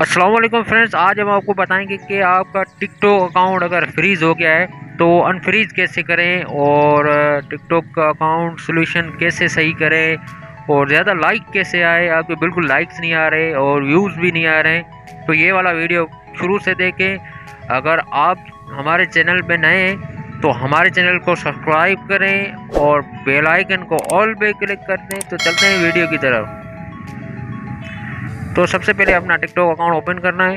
अस्सलाम वालेकुम फ्रेंड्स, आज हम आपको बताएंगे कि आपका टिकटॉक अकाउंट अगर फ्रीज़ हो गया है तो अनफ्रीज़ कैसे करें और टिकटॉक का अकाउंट सोल्यूशन कैसे सही करें और ज़्यादा लाइक कैसे आए। आपके बिल्कुल लाइक्स नहीं आ रहे और व्यूज़ भी नहीं आ रहे, तो ये वाला वीडियो शुरू से देखें। अगर आप हमारे चैनल पे नए हैं तो हमारे चैनल को सब्सक्राइब करें और बेल आइकन को ऑल पे क्लिक कर दें। तो चलते हैं वीडियो की तरफ। तो सबसे पहले अपना टिकटॉक अकाउंट ओपन करना है।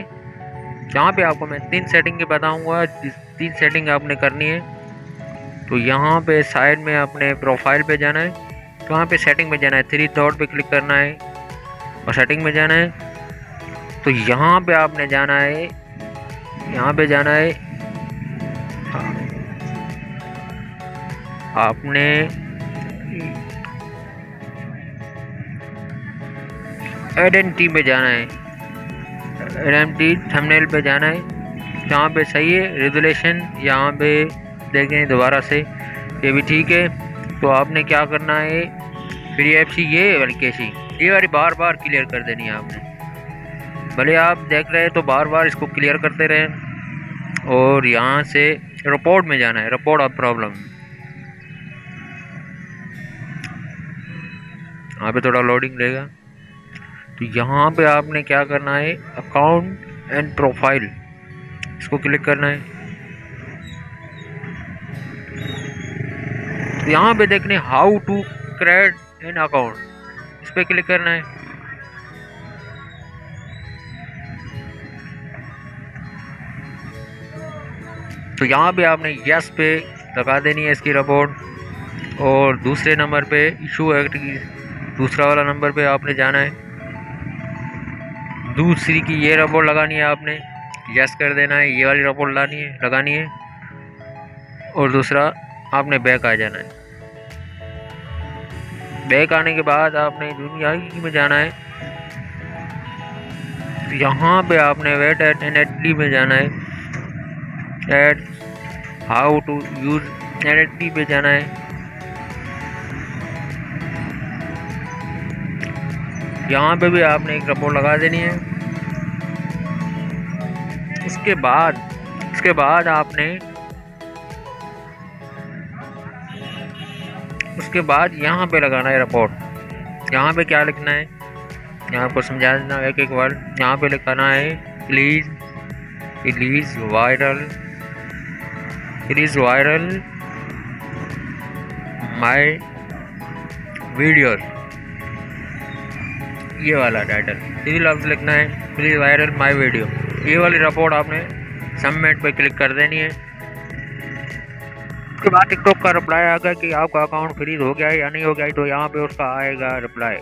यहाँ पे आपको मैं 3 सेटिंग के बताऊँगा, 3 सेटिंग आपने करनी है। तो यहाँ पे साइड में अपने प्रोफाइल पे जाना है, तो यहाँ पे सेटिंग में जाना है, 3 डॉट पे क्लिक करना है और सेटिंग में जाना है। तो यहाँ पे आपने जाना है, यहाँ पे जाना है आपने आइडेंटिटी में जाना है, आइडेंटिटी थंबनेल पे जाना है। यहाँ पे सही है रेजुलेशन, यहाँ पे देखें दोबारा से ये भी ठीक है। तो आपने क्या करना है, फिर ये वाली कैसी ये वाली बार बार क्लियर कर देनी है आपने। भले आप देख रहे हैं तो बार बार इसको क्लियर करते रहें। और यहाँ से रिपोर्ट में जाना है, रिपोर्ट ऑफ प्रॉब्लम। यहाँ पे थोड़ा लोडिंग रहेगा। तो यहाँ पे आपने क्या करना है, अकाउंट एंड प्रोफाइल, इसको क्लिक करना है। तो यहाँ पे देखने how to create an account, इस पर क्लिक करना है। तो यहाँ पे आपने यस पे लगा देनी है इसकी रिपोर्ट। और दूसरे नंबर पे इशू एक्ट की दूसरा वाला नंबर पे आपने जाना है, दूसरी की ये रिपोर्ट लगानी है, आपने यस कर देना है, ये वाली रिपोर्ट लगानी है। और दूसरा आपने बैक आ जाना है। बैक आने के बाद आपने दुनिया में जाना है। तो यहाँ पे आपने वेट एट एनएचडी में जाना है, at how to use NHD पे जाना है। यहाँ पे भी आपने एक रिपोर्ट लगा देनी है। उसके बाद यहाँ पे लगाना है रिपोर्ट। यहाँ पे क्या लिखना है, यहाँ पर समझा देना एक एक वर्ड। यहाँ पे लिखाना है प्लीज वायरल माय वीडियोस, ये वाला टाइटल इसी लफ्ज़ लिखना है, प्लीज़ वायरल माय वीडियो। ये वाली रिपोर्ट आपने सबमिट पे क्लिक कर देनी है। उसके बाद टिकटॉक का रिप्लाई आएगा कि आपका अकाउंट फ्रीज हो गया है या नहीं हो गया है। तो यहाँ पे उसका आएगा रिप्लाई,